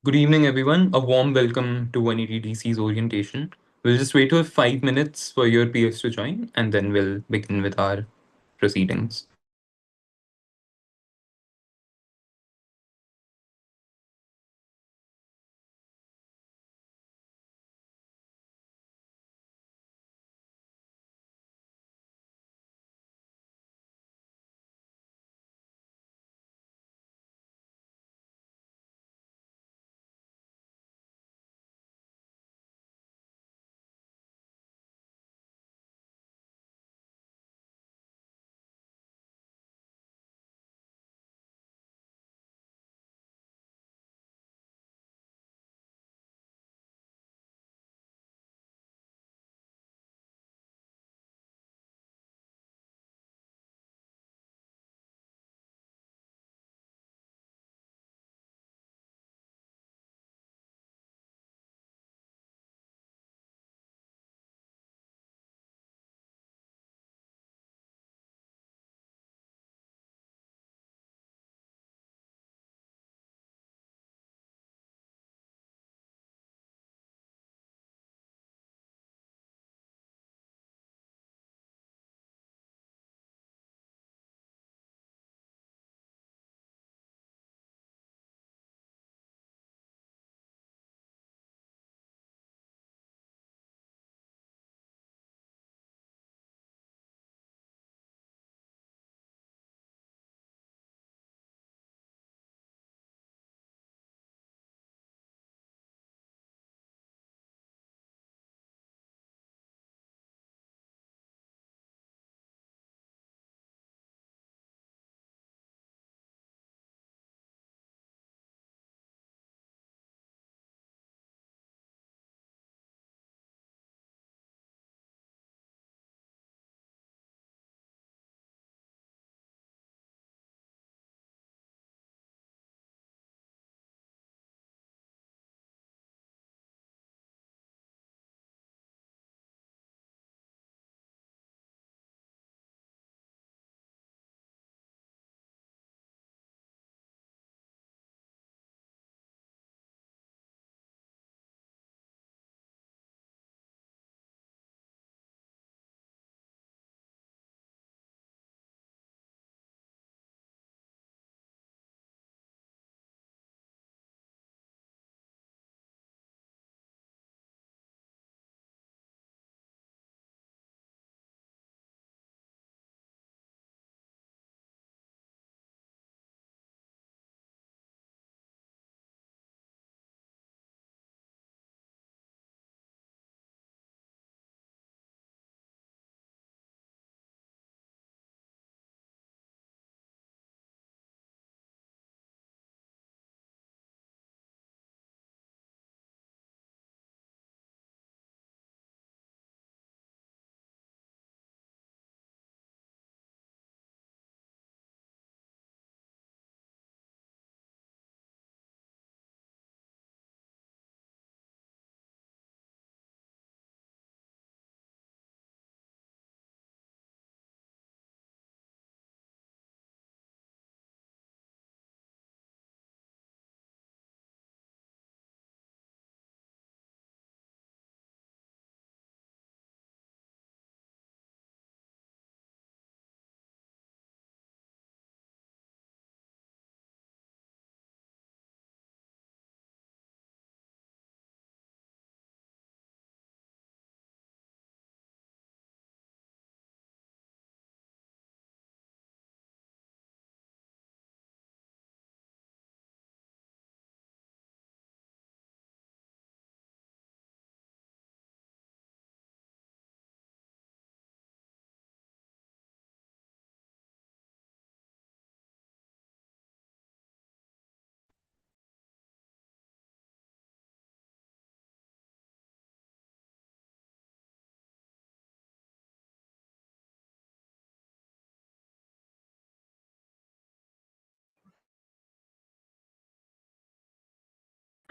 Good evening, everyone. A warm welcome to 180DC's orientation. We'll just wait for 5 minutes for your peers to join, and then we'll begin with our proceedings.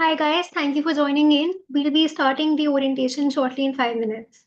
Hi guys, thank you for joining in. We'll be starting the orientation shortly in 5 minutes.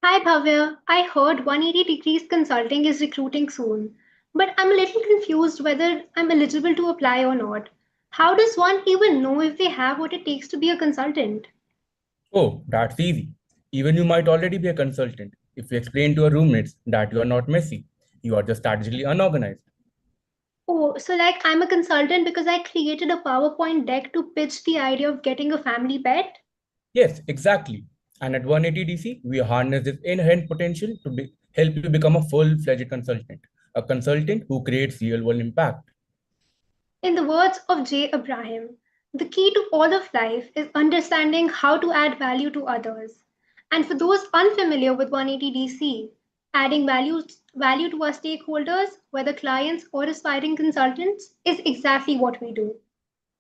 Hi Bhavya, I heard 180 Degrees Consulting is recruiting soon, but I'm a little confused whether I'm eligible to apply or not. How does one even know if they have what it takes to be a consultant? Oh, that's easy. Even you might already be a consultant if you explain to your roommates that you are not messy. You are just strategically unorganized. Oh, so like I'm a consultant because I created a PowerPoint deck to pitch the idea of getting a family pet? Yes, exactly. And at 180DC, we harness this inherent potential to help you become a full-fledged consultant, a consultant who creates real-world impact. In the words of J. Abraham, the key to all of life is understanding how to add value to others. And for those unfamiliar with 180 DC, adding value to our stakeholders, whether clients or aspiring consultants, is exactly what we do.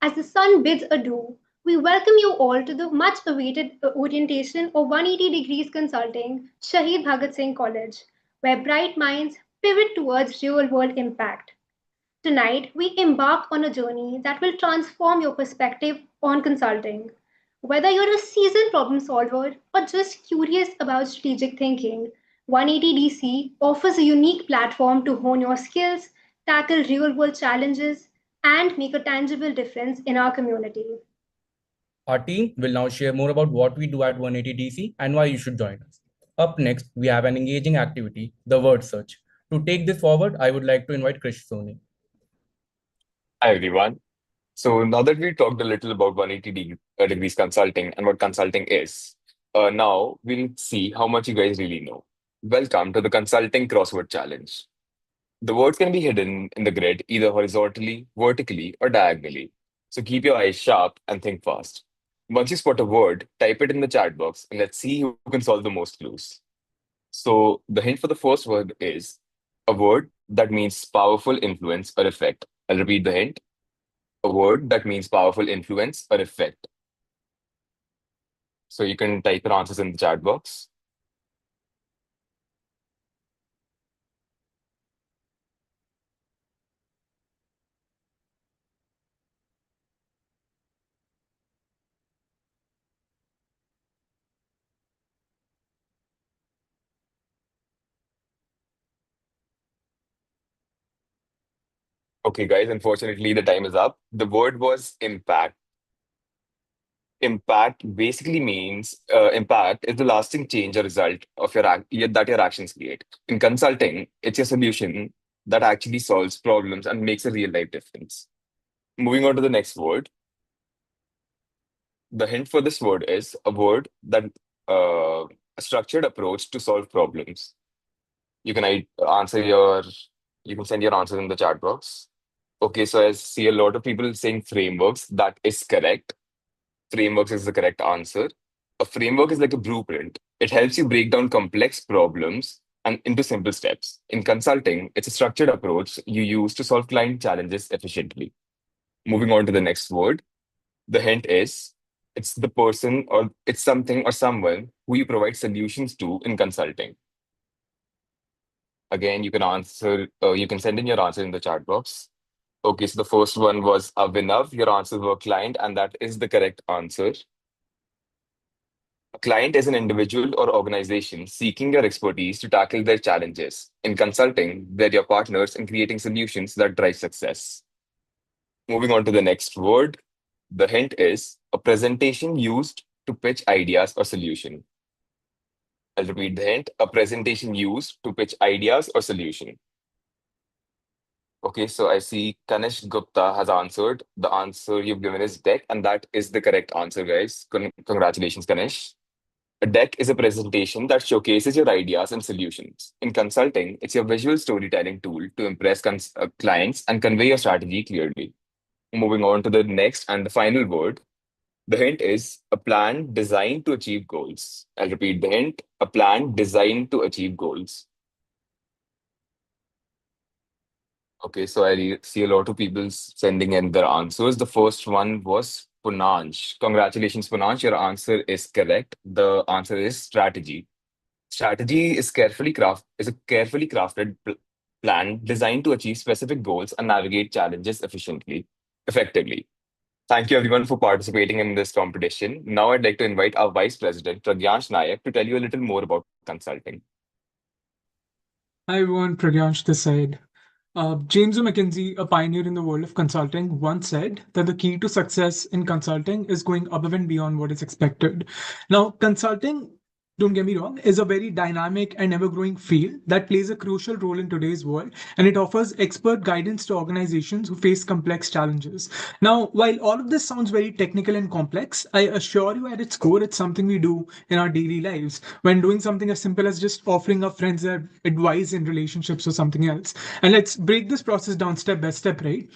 As the sun bids adieu, we welcome you all to the much awaited orientation of 180 Degrees Consulting, Shahid Bhagat Singh College, where bright minds pivot towards real world impact. Tonight, we embark on a journey that will transform your perspective on consulting. Whether you're a seasoned problem solver or just curious about strategic thinking, 180DC offers a unique platform to hone your skills, tackle real world challenges, and make a tangible difference in our community. Our team will now share more about what we do at 180DC and why you should join us. Up next, we have an engaging activity, the word search. To take this forward, I would like to invite Krish Soni. Hi, everyone. So now that we talked a little about 180 degrees consulting and what consulting is, now we'll see how much you guys really know. Welcome to the Consulting Crossword Challenge. The words can be hidden in the grid either horizontally, vertically, or diagonally. So keep your eyes sharp and think fast. Once you spot a word, type it in the chat box and let's see who can solve the most clues. So the hint for the first word is a word that means powerful influence or effect. I'll repeat the hint, a word that means powerful influence or effect. So you can type your answers in the chat box. Okay, guys, unfortunately, the time is up. The word was impact. Impact basically means impact is the lasting change or result of that your actions create. In consulting, it's a solution that actually solves problems and makes a real life difference. Moving on to the next word. The hint for this word is a word that a structured approach to solve problems. You can answer your you can send your answers in the chat box. Okay, so I see a lot of people saying frameworks. That is correct. Frameworks is the correct answer. A framework is like a blueprint. It helps you break down complex problems and into simple steps. In consulting, it's a structured approach you use to solve client challenges efficiently. Moving on to the next word, the hint is it's the person or it's something or someone who you provide solutions to in consulting. Again, you can send in your answer in the chat box. Okay, so the first one was Avinav. Your answers were client, and that is the correct answer. A client is an individual or organization seeking your expertise to tackle their challenges. In consulting, they're your partners in creating solutions that drive success. Moving on to the next word, the hint is a presentation used to pitch ideas or solution. I'll repeat the hint, a presentation used to pitch ideas or solution. Okay, so I see Kanish Gupta has answered. The answer you've given is deck, and that is the correct answer, guys. Congratulations, Kanish. A deck is a presentation that showcases your ideas and solutions. In consulting, it's your visual storytelling tool to impress clients and convey your strategy clearly. Moving on to the next and the final word, the hint is a plan designed to achieve goals. I'll repeat the hint, a plan designed to achieve goals. Okay, so I see a lot of people sending in their answers. The first one was Punanj. Congratulations, Punanj. Your answer is correct. The answer is strategy. Strategy is a carefully crafted plan designed to achieve specific goals and navigate challenges effectively. Thank you everyone for participating in this competition. Now I'd like to invite our Vice President, Pragyansh Nayak, to tell you a little more about consulting. Hi everyone, Pragyansh this side. James McKinsey, a pioneer in the world of consulting, once said that the key to success in consulting is going above and beyond what is expected. Now, consulting, don't get me wrong, is a very dynamic and ever-growing field that plays a crucial role in today's world, and it offers expert guidance to organizations who face complex challenges. Now, while all of this sounds very technical and complex, I assure you at its core, it's something we do in our daily lives when doing something as simple as just offering our friends their advice in relationships or something else. And let's break this process down step by step, right?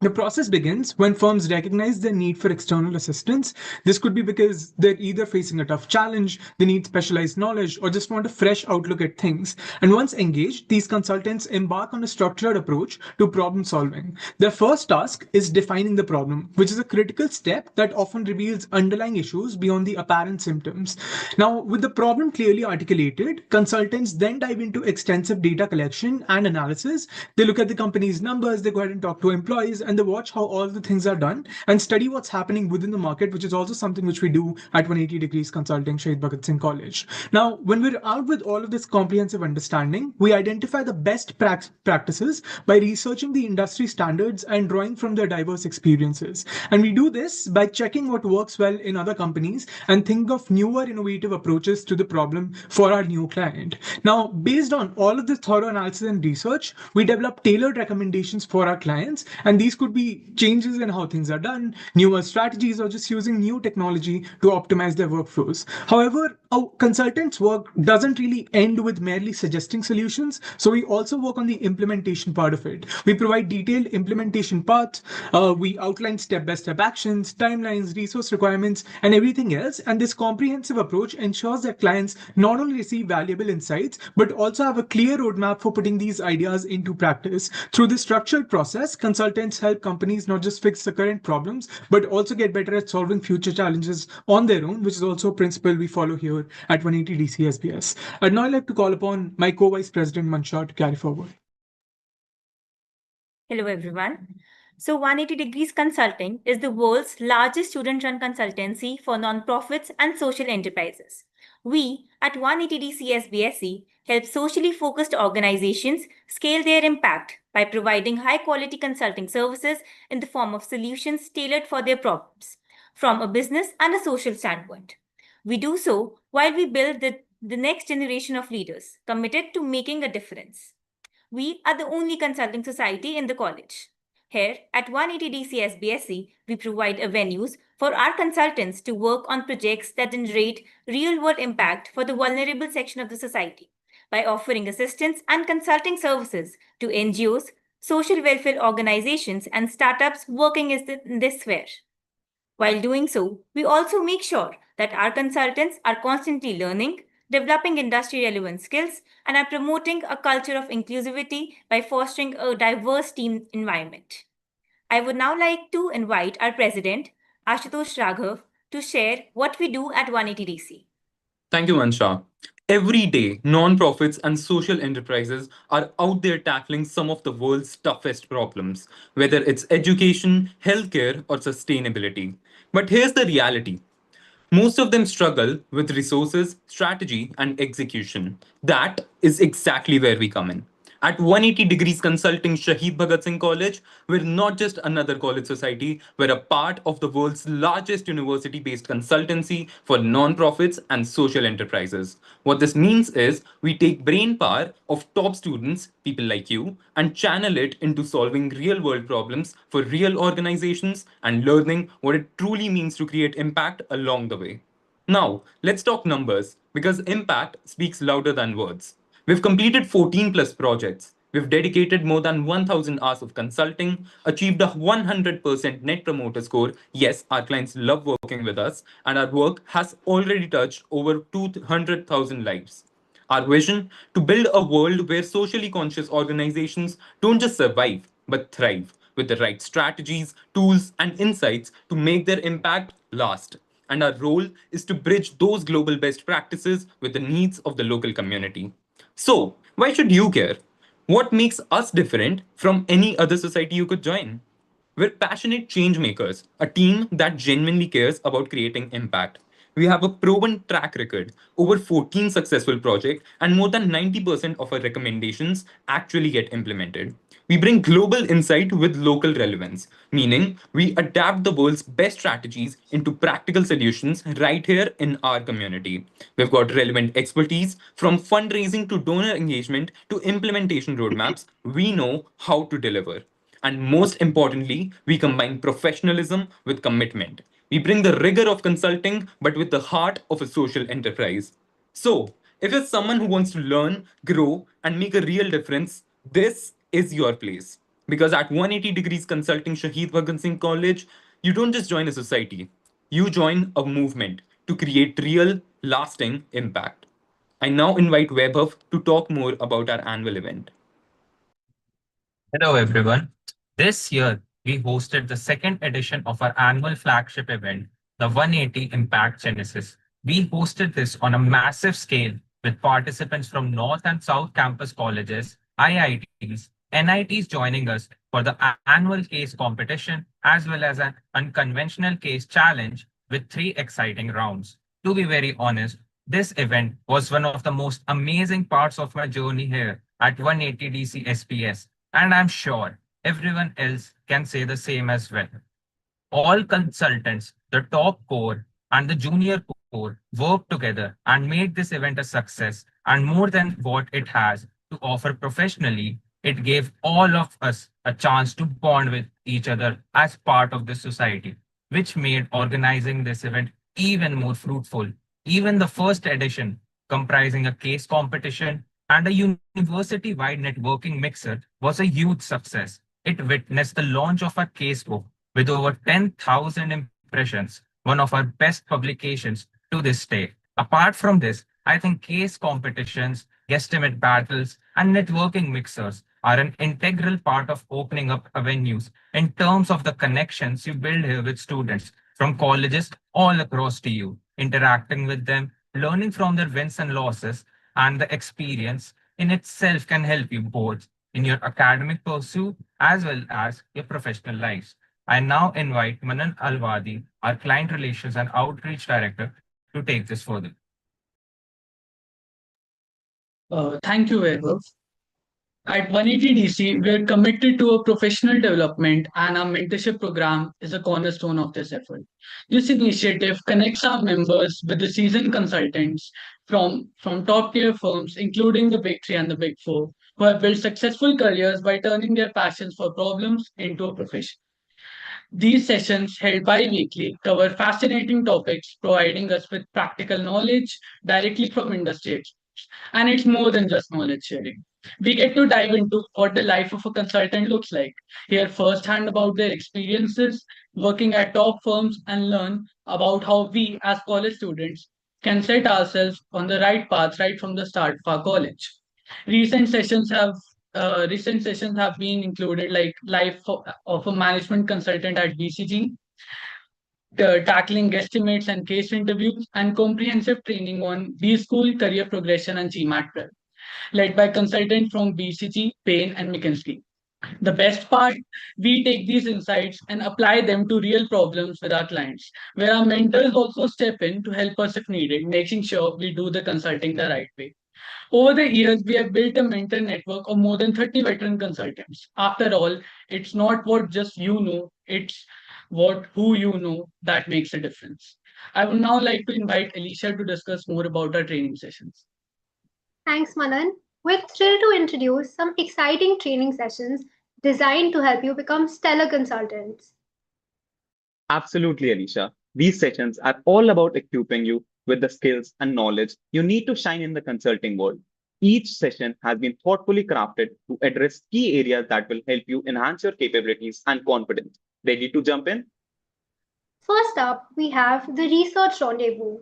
The process begins when firms recognize their need for external assistance. This could be because they're either facing a tough challenge, they need specialized knowledge, or just want a fresh outlook at things. And once engaged, these consultants embark on a structured approach to problem solving. Their first task is defining the problem, which is a critical step that often reveals underlying issues beyond the apparent symptoms. Now, with the problem clearly articulated, consultants then dive into extensive data collection and analysis. They look at the company's numbers, they go ahead and talk to employees, and they watch how all the things are done and study what's happening within the market, which is also something which we do at 180 Degrees Consulting, Shahid Bhagat Singh College. Now, when we're out with all of this comprehensive understanding, we identify the best practices by researching the industry standards and drawing from their diverse experiences. And we do this by checking what works well in other companies and think of newer innovative approaches to the problem for our new client. Now, based on all of this thorough analysis and research, we develop tailored recommendations for our clients, and these could be changes in how things are done, newer strategies, or just using new technology to optimize their workflows. However, our consultants' work doesn't really end with merely suggesting solutions, so we also work on the implementation part of it. We provide detailed implementation paths, we outline step-by-step actions, timelines, resource requirements, and everything else. And this comprehensive approach ensures that clients not only receive valuable insights, but also have a clear roadmap for putting these ideas into practice. Through this structured process, consultants help companies not just fix the current problems, but also get better at solving future challenges on their own, which is also a principle we follow here at 180 DC SBS. I'd now like to call upon my co-vice president Mansha to carry forward. Hello everyone. So 180 Degrees Consulting is the world's largest student-run consultancy for non-profits and social enterprises. We at 180 DC SBSC help socially focused organizations scale their impact by providing high-quality consulting services in the form of solutions tailored for their problems from a business and a social standpoint. We do so while we build the next generation of leaders committed to making a difference. We are the only consulting society in the college. Here at 180 DC SBSC, we provide avenues for our consultants to work on projects that generate real-world impact for the vulnerable section of the society by offering assistance and consulting services to NGOs, social welfare organizations, and startups working in this sphere. While doing so, we also make sure that our consultants are constantly learning, developing industry relevant skills, and are promoting a culture of inclusivity by fostering a diverse team environment. I would now like to invite our president, Ashutosh Raghav, to share what we do at 180DC. Thank you, Ansha. Every day, non-profits and social enterprises are out there tackling some of the world's toughest problems, whether it's education, healthcare, or sustainability. But here's the reality. Most of them struggle with resources, strategy, and execution. That is exactly where we come in. At 180 Degrees Consulting Shahid Bhagat Singh College, we're not just another college society, we're a part of the world's largest university based consultancy for non-profits and social enterprises. What this means is we take brain power of top students, people like you, and channel it into solving real world problems for real organizations and learning what it truly means to create impact along the way. Now, let's talk numbers because impact speaks louder than words. We've completed 14 plus projects. We've dedicated more than 1,000 hours of consulting, achieved a 100% net promoter score. Yes, our clients love working with us, and our work has already touched over 200,000 lives. Our vision to build a world where socially conscious organizations don't just survive, but thrive with the right strategies, tools, and insights to make their impact last. And our role is to bridge those global best practices with the needs of the local community. So, why should you care? What makes us different from any other society you could join? We're passionate change makers, a team that genuinely cares about creating impact. We have a proven track record, over 14 successful projects, and more than 90% of our recommendations actually get implemented. We bring global insight with local relevance, meaning we adapt the world's best strategies into practical solutions right here in our community. We've got relevant expertise from fundraising to donor engagement to implementation roadmaps. We know how to deliver. And most importantly, we combine professionalism with commitment. We bring the rigor of consulting, but with the heart of a social enterprise. So, if you're someone who wants to learn, grow, and make a real difference, this is your place. Because at 180 Degrees Consulting Shahid Bhagat Singh College, you don't just join a society, you join a movement to create real, lasting impact. I now invite Vaibhav to talk more about our annual event. Hello, everyone. This year, we hosted the second edition of our annual flagship event, the 180 Impact Genesis. We hosted this on a massive scale with participants from North and South campus colleges, IITs, NITs joining us for the annual case competition, as well as an unconventional case challenge with three exciting rounds. To be very honest, this event was one of the most amazing parts of my journey here at 180 DC SBS, and I'm sure everyone else can say the same as well. All consultants, the top core and the junior core worked together and made this event a success. And more than what it has to offer professionally, it gave all of us a chance to bond with each other as part of the society, which made organizing this event even more fruitful. Even the first edition, comprising a case competition and a university-wide networking mixer, was a huge success. It witnessed the launch of our casebook with over 10,000 impressions, one of our best publications to this day. Apart from this, I think case competitions, guesstimate battles, and networking mixers are an integral part of opening up avenues in terms of the connections you build here with students from colleges all across TU, interacting with them, learning from their wins and losses, and the experience in itself can help you both in your academic pursuit as well as your professional lives. I now invite Manan Alwadi, our Client Relations and Outreach Director, to take this further. Thank you, Vaibhav. At 180 DC, we are committed to a professional development, and our mentorship program is a cornerstone of this effort. This initiative connects our members with the seasoned consultants from top tier firms, including the Big Three and the Big Four, who have built successful careers by turning their passions for problems into a profession. These sessions, held bi-weekly, cover fascinating topics, providing us with practical knowledge directly from industry experts. And it's more than just knowledge sharing. We get to dive into what the life of a consultant looks like, hear firsthand about their experiences working at top firms, and learn about how we, as college students, can set ourselves on the right path right from the start of our college. Recent sessions have recent sessions have been included like of a management consultant at BCG, tackling guesstimates and case interviews, and comprehensive training on B School career progression and GMAT prep, led by consultants from BCG, Payne, and McKinsey. The best part, we take these insights and apply them to real problems with our clients, where our mentors also step in to help us if needed, making sure we do the consulting the right way. Over the years, we have built a mentor network of more than 30 veteran consultants. After all, it's not what just you know, it's what who you know that makes a difference. I would now like to invite Alicia to discuss more about our training sessions. Thanks, Manan. We're thrilled to introduce some exciting training sessions designed to help you become stellar consultants. Absolutely, Alicia. These sessions are all about equipping you with the skills and knowledge you need to shine in the consulting world. Each session has been thoughtfully crafted to address key areas that will help you enhance your capabilities and confidence. Ready to jump in? First up, we have the research rendezvous.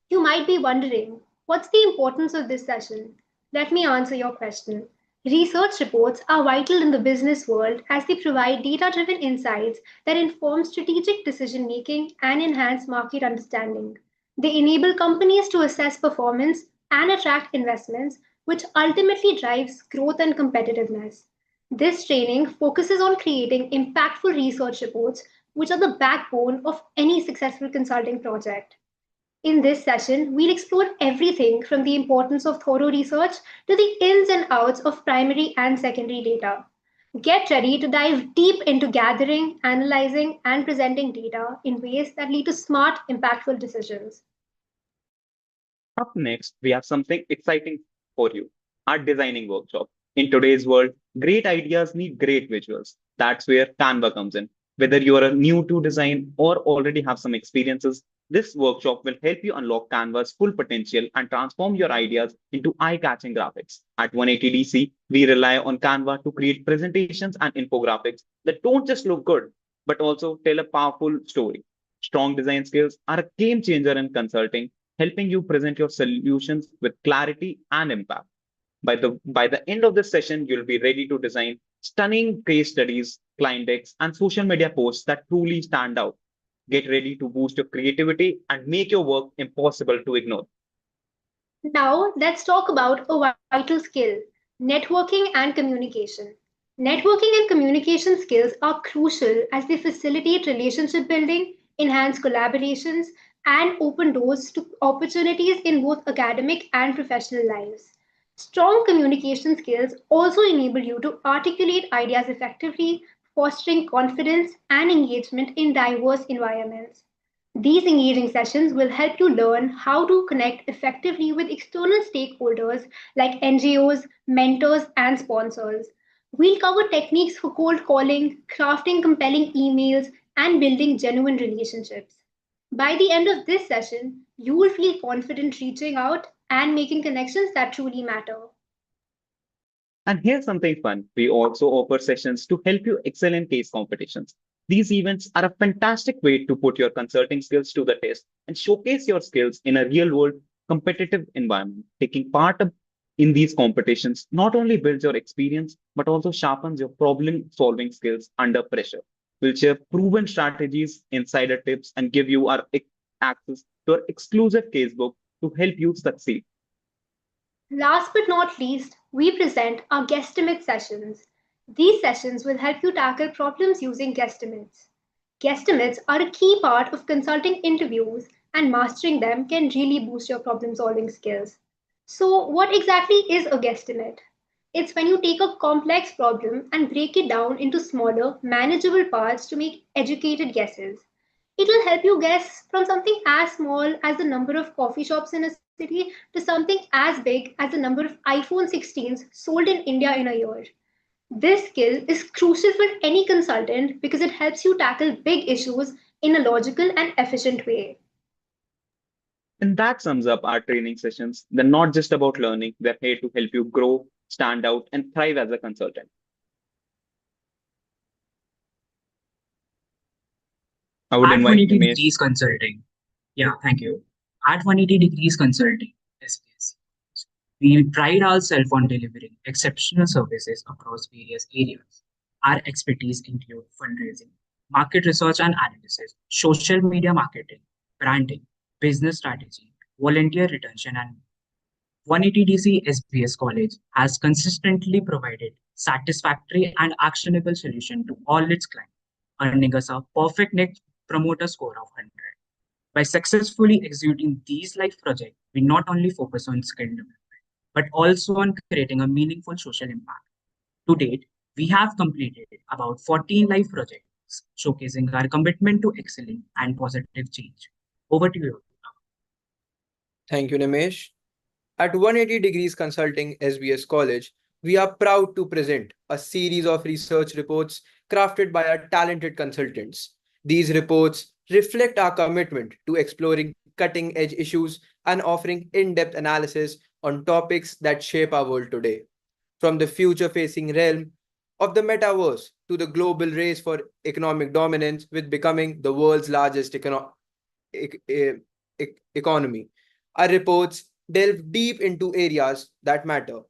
You might be wondering, what's the importance of this session? Let me answer your question. Research reports are vital in the business world as they provide data driven insights that inform strategic decision making and enhance market understanding. They enable companies to assess performance and attract investments, which ultimately drives growth and competitiveness. This training focuses on creating impactful research reports, which are the backbone of any successful consulting project. In this session, we'll explore everything from the importance of thorough research to the ins and outs of primary and secondary data. Get ready to dive deep into gathering, analyzing, and presenting data in ways that lead to smart, impactful decisions. Up next, we have something exciting for you, our designing workshop. In today's world, great ideas need great visuals. That's where Canva comes in. Whether you are new to design or already have some experiences, this workshop will help you unlock Canva's full potential and transform your ideas into eye-catching graphics. At 180DC, we rely on Canva to create presentations and infographics that don't just look good, but also tell a powerful story. Strong design skills are a game changer in consulting, helping you present your solutions with clarity and impact. By the end of this session, you'll be ready to design stunning case studies, client decks, and social media posts that truly stand out. Get ready to boost your creativity and make your work impossible to ignore. Now, let's talk about a vital skill, networking and communication. Networking and communication skills are crucial as they facilitate relationship building, enhance collaborations, and open doors to opportunities in both academic and professional lives. Strong communication skills also enable you to articulate ideas effectively, fostering confidence and engagement in diverse environments. These engaging sessions will help you learn how to connect effectively with external stakeholders like NGOs, mentors, and sponsors. We'll cover techniques for cold calling, crafting compelling emails, and building genuine relationships. By the end of this session, you will feel confident reaching out and making connections that truly matter. And here's something fun. We also offer sessions to help you excel in case competitions. These events are a fantastic way to put your consulting skills to the test and showcase your skills in a real world competitive environment. Taking part in these competitions not only builds your experience, but also sharpens your problem solving skills under pressure. We'll share proven strategies, insider tips, and give you our access to our exclusive casebook to help you succeed. Last but not least, we present our guesstimate sessions. These sessions will help you tackle problems using guesstimates. Guesstimates are a key part of consulting interviews, and mastering them can really boost your problem solving skills. So, what exactly is a guesstimate? It's when you take a complex problem and break it down into smaller, manageable parts to make educated guesses. It will help you guess from something as small as the number of coffee shops in a city to something as big as the number of iPhone 16s sold in India in a year. This skill is crucial for any consultant because it helps you tackle big issues in a logical and efficient way. And that sums up our training sessions. They're not just about learning, they're here to help you grow, stand out, and thrive as a consultant. I would At invite 180 Nimesh. Degrees Consulting. Yeah, thank you. At 180 Degrees Consulting SBSC, we pride ourselves on delivering exceptional services across various areas. Our expertise include fundraising, market research and analysis, social media marketing, branding, business strategy, volunteer retention, and 180 DC SBS College has consistently provided satisfactory and actionable solution to all its clients, earning us a perfect net promoter score of 100. By successfully executing these life projects, we not only focus on skill development, but also on creating a meaningful social impact. To date, we have completed about 14 life projects, showcasing our commitment to excellence and positive change. Over to you. Thank you, Nimesh. At 180 Degrees Consulting SBS College, we are proud to present a series of research reports crafted by our talented consultants. These reports reflect our commitment to exploring cutting-edge issues and offering in-depth analysis on topics that shape our world today. From the future-facing realm of the metaverse to the global race for economic dominance with becoming the world's largest economy. Our reports delve deep into areas that matter.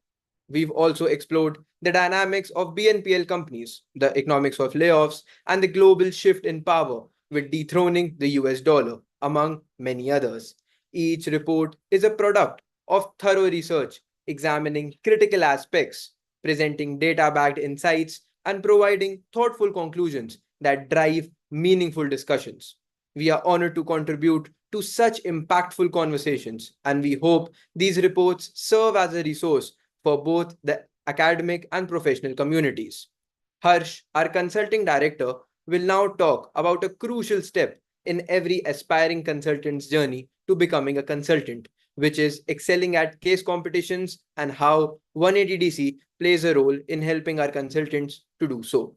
We've also explored the dynamics of BNPL companies, the economics of layoffs, and the global shift in power with dethroning the US dollar, among many others. Each report is a product of thorough research, examining critical aspects, presenting data-backed insights, and providing thoughtful conclusions that drive meaningful discussions. We are honored to contribute to such impactful conversations, and we hope these reports serve as a resource for both the academic and professional communities. Harsh, our consulting director, will now talk about a crucial step in every aspiring consultant's journey to becoming a consultant, which is excelling at case competitions and how 180DC plays a role in helping our consultants to do so.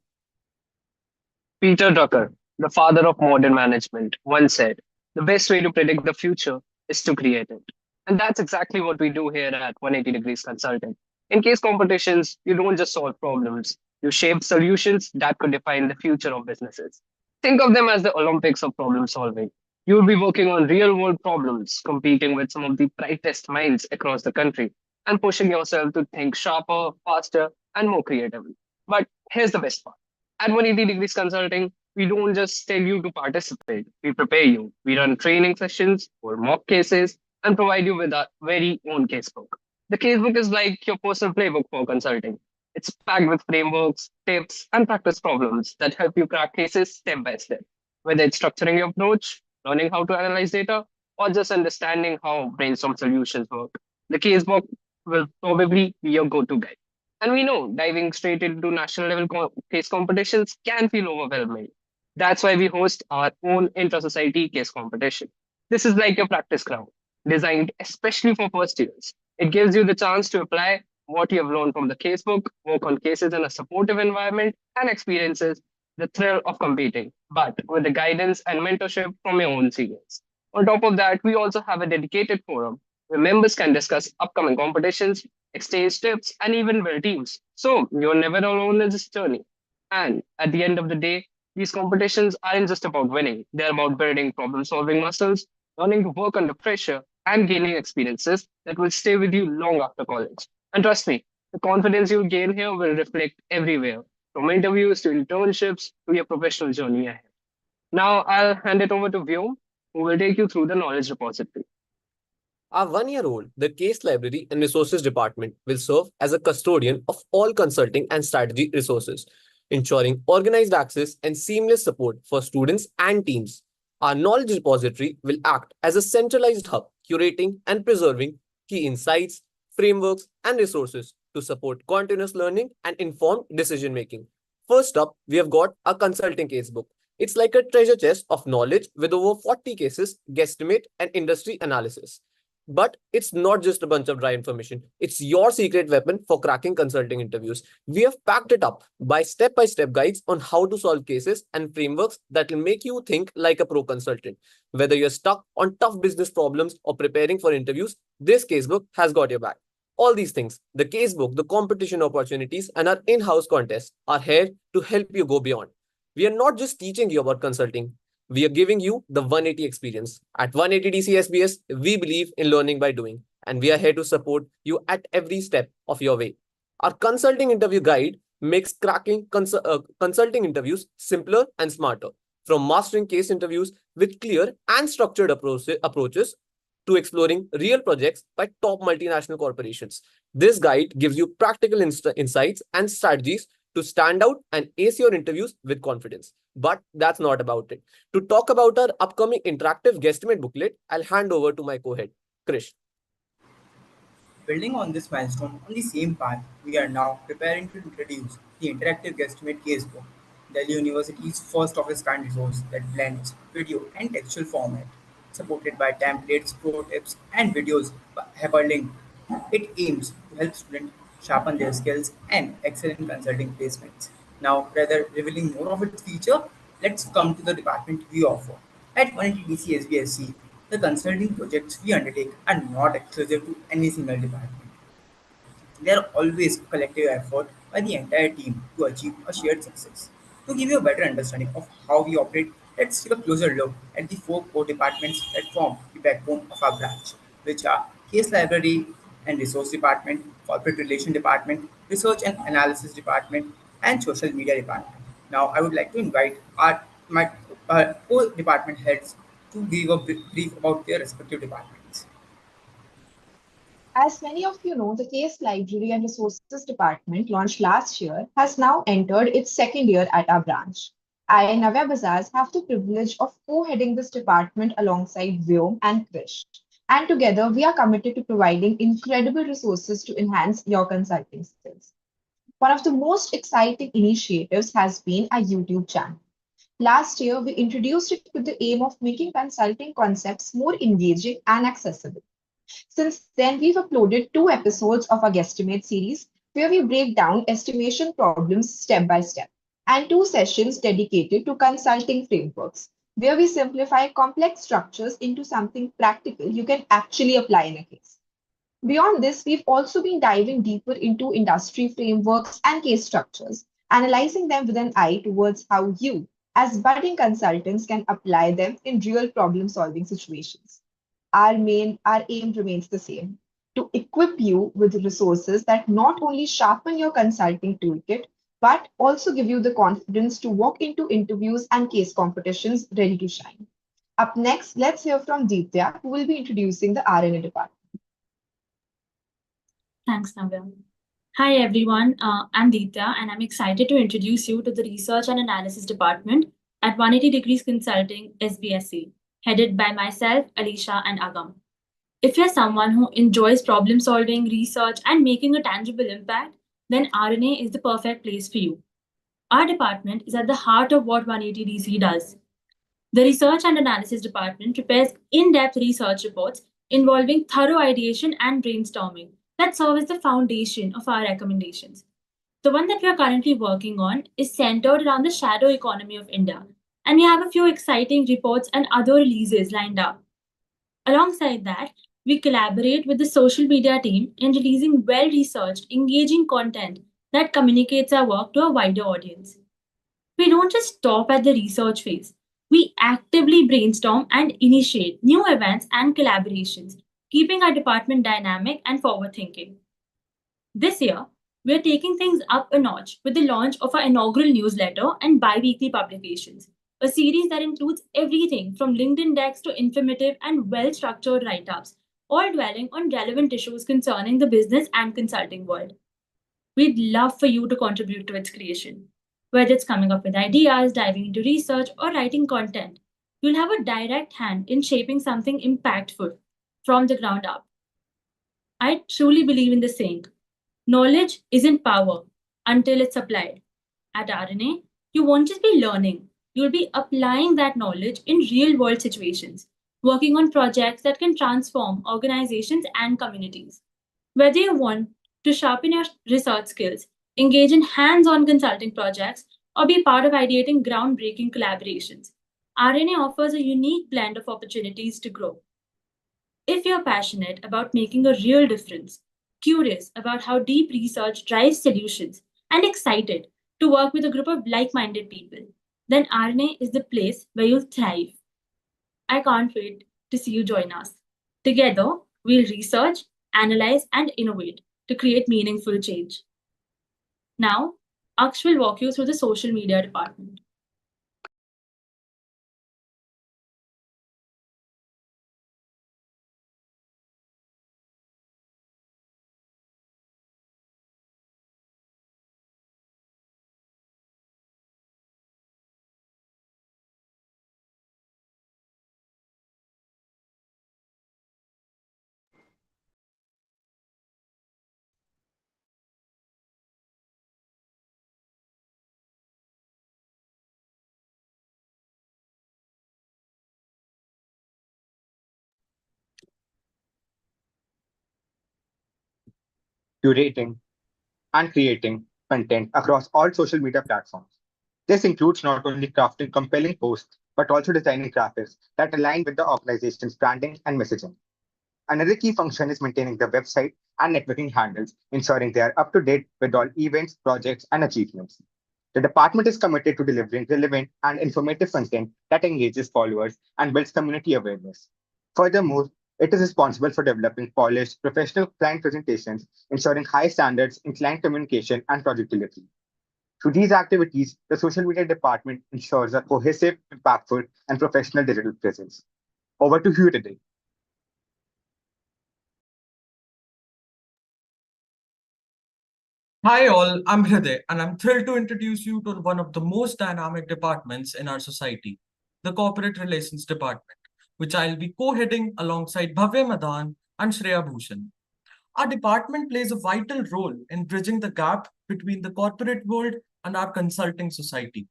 Peter Drucker, the father of modern management, once said, "The best way to predict the future is to create it." And that's exactly what we do here at 180 Degrees Consulting. In case competitions, you don't just solve problems, you shape solutions that could define the future of businesses. Think of them as the Olympics of problem solving. You will be working on real world problems, competing with some of the brightest minds across the country, and pushing yourself to think sharper, faster, and more creatively. But here's the best part. At 180 Degrees Consulting, we don't just tell you to participate, we prepare you. We run training sessions or mock cases and provide you with our very own casebook. The casebook is like your personal playbook for consulting. It's packed with frameworks, tips, and practice problems that help you crack cases step by step. Whether it's structuring your approach, learning how to analyze data, or just understanding how brainstorm solutions work, the casebook will probably be your go-to guide. And we know diving straight into national level case competitions can feel overwhelming. That's why we host our own intra-society case competition. This is like a practice ground, designed especially for first years. It gives you the chance to apply what you have learned from the casebook, work on cases in a supportive environment, and experiences the thrill of competing, but with the guidance and mentorship from your own seniors. On top of that, we also have a dedicated forum where members can discuss upcoming competitions, exchange tips, and even build teams. So you're never alone in this journey. And at the end of the day, these competitions aren't just about winning, they're about building problem solving muscles, learning to work under pressure, and gaining experiences that will stay with you long after college. And trust me, the confidence you gain here will reflect everywhere, from interviews to internships to your professional journey ahead. Now I'll hand it over to Vyom, who will take you through the knowledge repository. Our 1 year old, the Case Library and Resources Department will serve as a custodian of all consulting and strategy resources, ensuring organized access and seamless support for students and teams. Our knowledge repository will act as a centralized hub, curating and preserving key insights, frameworks, and resources to support continuous learning and informed decision making. First up, we have got a consulting casebook. It's like a treasure chest of knowledge with over 40 cases, guesstimate, and industry analysis. But it's not just a bunch of dry information. It's your secret weapon for cracking consulting interviews. We have packed it up by step guides on how to solve cases and frameworks that will make you think like a pro consultant. Whether you're stuck on tough business problems or preparing for interviews, this casebook has got your back. All these things, the casebook, the competition opportunities, and our in-house contests are here to help you go beyond. We are not just teaching you about consulting. We are giving you the 180 experience. At 180 DC SBS, we believe in learning by doing, and we are here to support you at every step of your way. Our consulting interview guide makes cracking consulting interviews simpler and smarter, from mastering case interviews with clear and structured approaches to exploring real projects by top multinational corporations. This guide gives you practical insights and strategies to stand out and ace your interviews with confidence. But that's not about it. To talk about our upcoming interactive guesstimate booklet, I'll hand over to my co-head, Krish. Building on this milestone, on the same path, we are now preparing to introduce the Interactive Guesstimate Casebook, Delhi University's first of its kind resource that blends video and textual format, supported by templates, pro tips, and videos hyperlinked. It aims to help students sharpen their skills and excel in consulting placements. Now, rather revealing more of its feature, let's come to the department we offer. At 180 DC SBSC, the consulting projects we undertake are not exclusive to any single department. They are always a collective effort by the entire team to achieve a shared success. To give you a better understanding of how we operate, let's take a closer look at the four core departments that form the backbone of our branch, which are Case Library and Resource Department, Corporate Relation Department, Research and Analysis Department, and Social Media Department. Now, I would like to invite my core department heads to give a brief about their respective departments. As many of you know, the Case Library and Resources Department, launched last year, has now entered its second year at our branch. I, Navya Bazaz, have the privilege of co-heading this department alongside Vyom and Krish. And together, we are committed to providing incredible resources to enhance your consulting skills. One of the most exciting initiatives has been our YouTube channel. Last year, we introduced it with the aim of making consulting concepts more engaging and accessible. Since then, we've uploaded 2 episodes of our Guesstimate series where we break down estimation problems step by step, and 2 sessions dedicated to consulting frameworks where we simplify complex structures into something practical you can actually apply in a case. Beyond this, we've also been diving deeper into industry frameworks and case structures, analyzing them with an eye towards how you, as budding consultants, can apply them in real problem-solving situations. Our aim remains the same: to equip you with resources that not only sharpen your consulting toolkit, but also give you the confidence to walk into interviews and case competitions ready to shine. Up next, let's hear from Deepthya, who will be introducing the R&A department. Thanks, Navya. Hi, everyone. I'm Deepthya, and I'm excited to introduce you to the Research and Analysis Department at 180 Degrees Consulting SBSC, headed by myself, Alicia, and Agam. If you're someone who enjoys problem solving, research, and making a tangible impact, then R&A is the perfect place for you. Our department is at the heart of what 180DC does. The Research and Analysis Department prepares in-depth research reports involving thorough ideation and brainstorming that serve as the foundation of our recommendations. The one that we are currently working on is centered around the shadow economy of India, and we have a few exciting reports and other releases lined up. Alongside that, we collaborate with the social media team in releasing well-researched, engaging content that communicates our work to a wider audience. We don't just stop at the research phase. We actively brainstorm and initiate new events and collaborations, keeping our department dynamic and forward-thinking. This year, we are taking things up a notch with the launch of our inaugural newsletter and bi-weekly publications, a series that includes everything from LinkedIn decks to informative and well-structured write-ups, all dwelling on relevant issues concerning the business and consulting world. We'd love for you to contribute to its creation. Whether it's coming up with ideas, diving into research, or writing content, you'll have a direct hand in shaping something impactful from the ground up. I truly believe in the saying, knowledge isn't power until it's applied. At R&A, you won't just be learning, you'll be applying that knowledge in real-world situations, working on projects that can transform organizations and communities. Whether you want to sharpen your research skills, engage in hands on consulting projects, or be part of ideating groundbreaking collaborations, RNA offers a unique blend of opportunities to grow. If you're passionate about making a real difference, curious about how deep research drives solutions, and excited to work with a group of like minded people, then RNA is the place where you'll thrive. I can't wait to see you join us. Together, we'll research, analyze, and innovate to create meaningful change. Now, Aksh will walk you through the social media department. Curating, and creating content across all social media platforms. This includes not only crafting compelling posts, but also designing graphics that align with the organization's branding and messaging. Another key function is maintaining the website and networking handles, ensuring they are up to date with all events, projects, and achievements. The department is committed to delivering relevant and informative content that engages followers and builds community awareness. Furthermore, it is responsible for developing polished, professional client presentations, ensuring high standards in client communication and project delivery. Through these activities, the social media department ensures a cohesive, impactful, and professional digital presence. Over to you today. Hi all, I'm Hriday and I'm thrilled to introduce you to one of the most dynamic departments in our society, the Corporate Relations Department, which I'll be co-heading alongside Bhavya Madan and Shreya Bhushan. Our department plays a vital role in bridging the gap between the corporate world and our consulting society.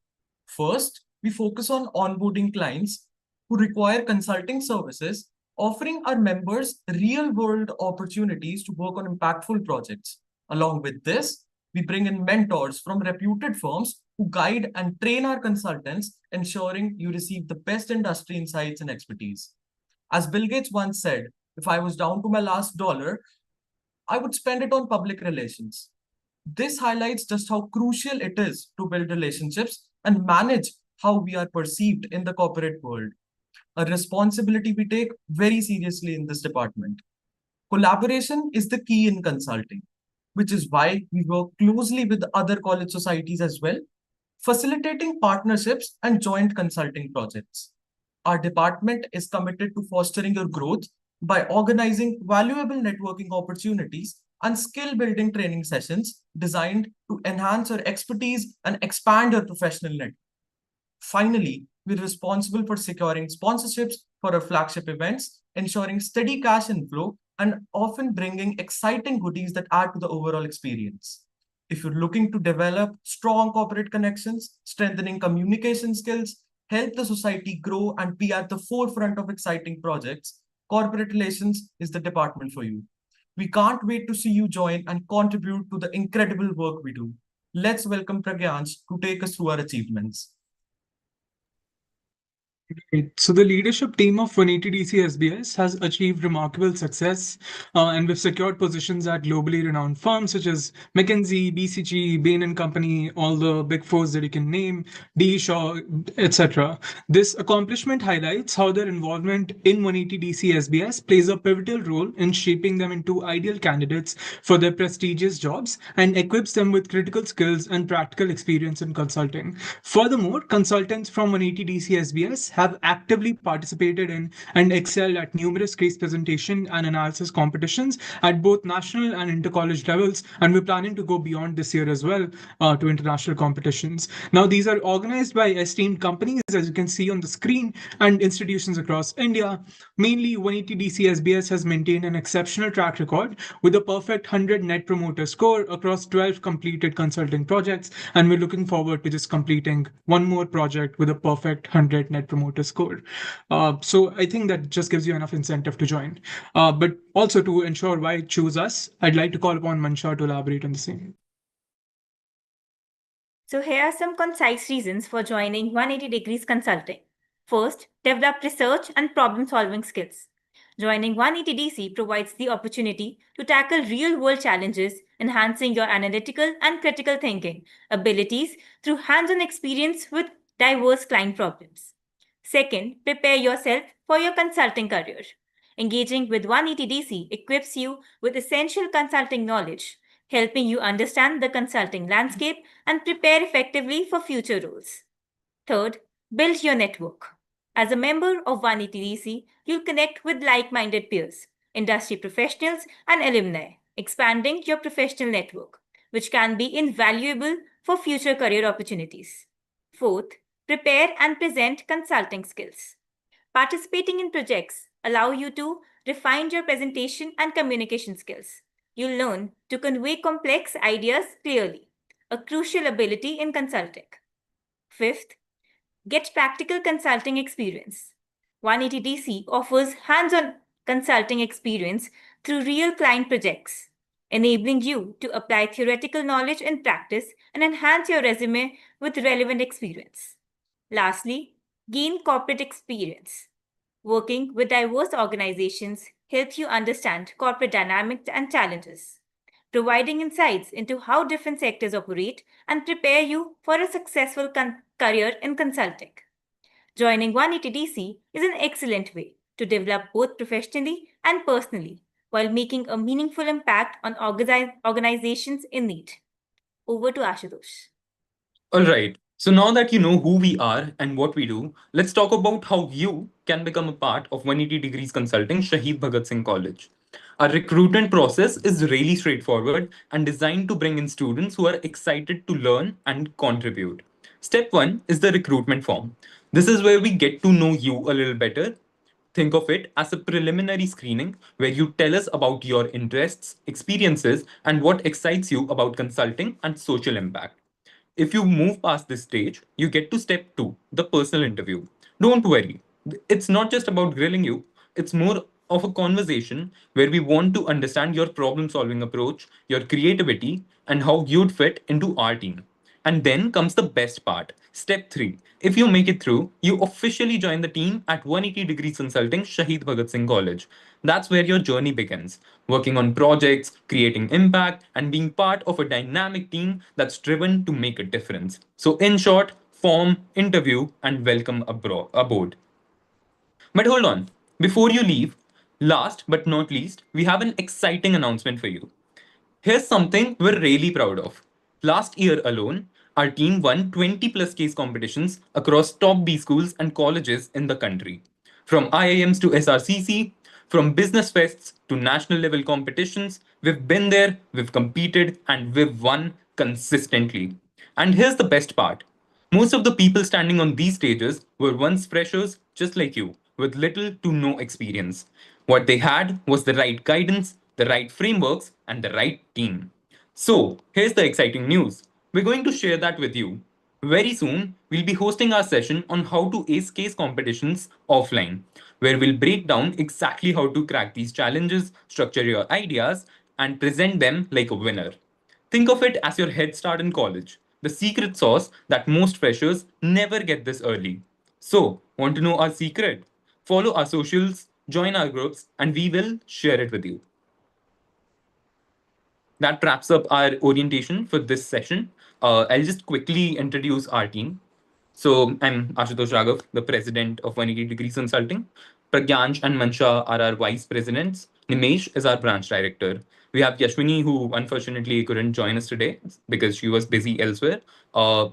First, we focus on onboarding clients who require consulting services, offering our members real-world opportunities to work on impactful projects. Along with this, we bring in mentors from reputed firms who guide and train our consultants, ensuring you receive the best industry insights and expertise. As Bill Gates once said, if I was down to my last dollar, I would spend it on public relations. This highlights just how crucial it is to build relationships and manage how we are perceived in the corporate world, a responsibility we take very seriously in this department. Collaboration is the key in consulting, which is why we work closely with other college societies as well, facilitating partnerships and joint consulting projects. Our department is committed to fostering your growth by organizing valuable networking opportunities and skill building training sessions designed to enhance your expertise and expand your professional network. Finally, we're responsible for securing sponsorships for our flagship events, ensuring steady cash inflow, and often bringing exciting goodies that add to the overall experience. If you're looking to develop strong corporate connections, strengthening communication skills, help the society grow, and be at the forefront of exciting projects, corporate relations is the department for you. We can't wait to see you join and contribute to the incredible work we do. Let's welcome Pragyansh to take us through our achievements. Great. So the leadership team of 180DC SBS has achieved remarkable success, and we've secured positions at globally renowned firms such as McKinsey, BCG, Bain and Company, all the big fours that you can name, D. Shaw, etc. This accomplishment highlights how their involvement in 180DC SBS plays a pivotal role in shaping them into ideal candidates for their prestigious jobs and equips them with critical skills and practical experience in consulting. Furthermore, consultants from 180DC SBS have actively participated in and excelled at numerous case presentation and analysis competitions at both national and inter-college levels, and we're planning to go beyond this year as well to international competitions. Now, these are organized by esteemed companies, as you can see on the screen, and institutions across India. Mainly, 180DC SBS has maintained an exceptional track record with a perfect 100 Net Promoter Score across 12 completed consulting projects, and we're looking forward to just completing one more project with a perfect 100 Net Promoter promoter score. So I think that just gives you enough incentive to join. But also to ensure why choose us, I'd like to call upon Mansha to elaborate on the same. So here are some concise reasons for joining 180 Degrees Consulting. First, develop research and problem-solving skills. Joining 180 DC provides the opportunity to tackle real-world challenges, enhancing your analytical and critical thinking abilities through hands-on experience with diverse client problems. Second, prepare yourself for your consulting career. Engaging with 180 DC equips you with essential consulting knowledge, helping you understand the consulting landscape and prepare effectively for future roles. Third, build your network. As a member of 180DC, you'll connect with like-minded peers, industry professionals, and alumni, expanding your professional network, which can be invaluable for future career opportunities. Fourth, prepare and present consulting skills. Participating in projects allow you to refine your presentation and communication skills. You'll learn to convey complex ideas clearly, a crucial ability in consulting. Fifth, get practical consulting experience. 180DC offers hands-on consulting experience through real client projects, enabling you to apply theoretical knowledge in practice and enhance your resume with relevant experience. Lastly, gain corporate experience. Working with diverse organizations helps you understand corporate dynamics and challenges, providing insights into how different sectors operate and prepare you for a successful career in consulting. Joining 180DC is an excellent way to develop both professionally and personally while making a meaningful impact on organizations in need. Over to Ashutosh. All right. So now that you know who we are and what we do, let's talk about how you can become a part of 180 Degrees Consulting Shaheed Bhagat Singh College. Our recruitment process is really straightforward and designed to bring in students who are excited to learn and contribute. Step 1 is the recruitment form. This is where we get to know you a little better. Think of it as a preliminary screening where you tell us about your interests, experiences, and what excites you about consulting and social impact. If you move past this stage, you get to step 2, the personal interview. Don't worry, it's not just about grilling you, it's more of a conversation where we want to understand your problem solving approach, your creativity, and how you'd fit into our team. And then comes the best part. Step 3. If you make it through, you officially join the team at 180 Degrees Consulting Shaheed Bhagat Singh College. That's where your journey begins, working on projects, creating impact, and being part of a dynamic team that's driven to make a difference. So, in short, form, interview, and welcome aboard. But hold on, before you leave, last but not least, we have an exciting announcement for you. Here's something we're really proud of. Last year alone, our team won 20 plus case competitions across top B schools and colleges in the country. From IIMs to SRCC, from business fests to national level competitions, we've been there, we've competed, and we've won consistently. And here's the best part. Most of the people standing on these stages were once freshers just like you, with little to no experience. What they had was the right guidance, the right frameworks, and the right team. So, here's the exciting news. We're going to share that with you. Very soon, we'll be hosting our session on how to ace case competitions offline, where we'll break down exactly how to crack these challenges, structure your ideas, and present them like a winner. Think of it as your head start in college, the secret sauce that most freshers never get this early. So, want to know our secret? Follow our socials, join our groups, and we will share it with you. That wraps up our orientation for this session. I'll just quickly introduce our team. So I'm Ashutosh Raghav, the president of 180 Degrees Consulting. Pragyansh and Mansha are our vice presidents. Nimesh is our branch director. We have Yashwini, who unfortunately couldn't join us today because she was busy elsewhere.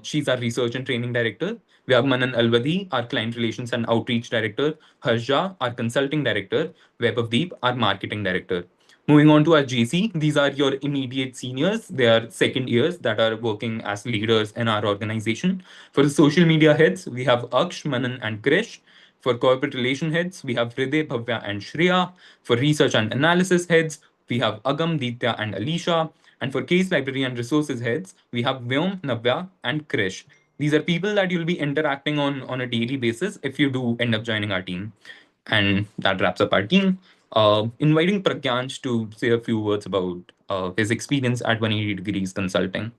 She's our research and training director. We have Manan Alvadi, our client relations and outreach director. Harsha, our consulting director. Vaibhavdeep, our marketing director. Moving on to our JC, these are your immediate seniors. They are second years that are working as leaders in our organization. For the social media heads, we have Aksh, Manan, and Krish. For corporate relation heads, we have Hriday, Bhavya, and Shreya. For research and analysis heads, we have Agam, Ditya, and Alisha. And for case library and resources heads, we have Vyom, Navya, and Krish. These are people that you'll be interacting on a daily basis if you do end up joining our team. And that wraps up our team. Inviting Pragyansh to say a few words about his experience at 180 Degrees Consulting.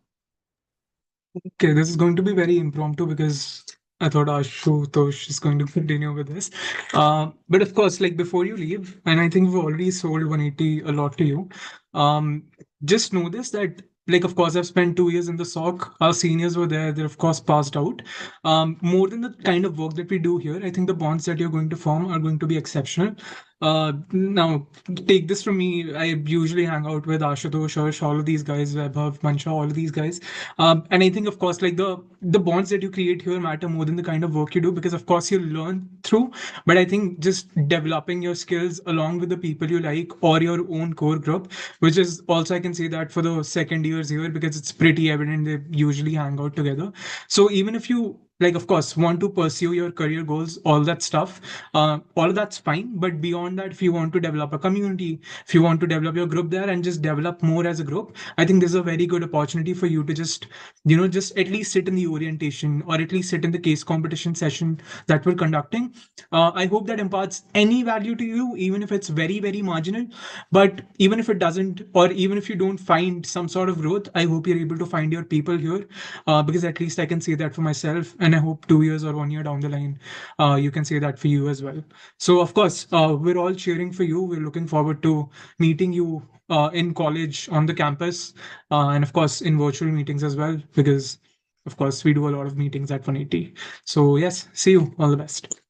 Okay, this is going to be very impromptu because I thought Ashutosh is going to continue with this. But of course, like before you leave, and I think we've already sold 180 a lot to you. Just know this that, like, of course, I've spent 2 years in the SOC. Our seniors were there. They're of course passed out. More than the kind of work that we do here, I think the bonds that you're going to form are going to be exceptional. Now, take this from me. I usually hang out with Ashutosh, Harsh, all of these guys, Vaibhav, Mansha, all of these guys. And I think, of course, like the bonds that you create here matter more than the kind of work you do, because of course you learn through. But I think just developing your skills along with the people you like or your own core group, which is also, I can say that for the second years here, because it's pretty evident they usually hang out together. So even if you, like, of course, want to pursue your career goals, all that stuff, all of that's fine. But beyond that, if you want to develop a community, if you want to develop your group there and just develop more as a group, I think this is a very good opportunity for you to just, just at least sit in the orientation or at least sit in the case competition session that we're conducting. I hope that imparts any value to you, even if it's very, very marginal. But even if it doesn't, or even if you don't find some sort of growth, I hope you're able to find your people here, because at least I can say that for myself. And I hope 2 years or 1 year down the line, you can say that for you as well. So, of course, we're all cheering for you. We're looking forward to meeting you in college, on the campus, and of course in virtual meetings as well, because of course we do a lot of meetings at 180. So yes, see you. All the best.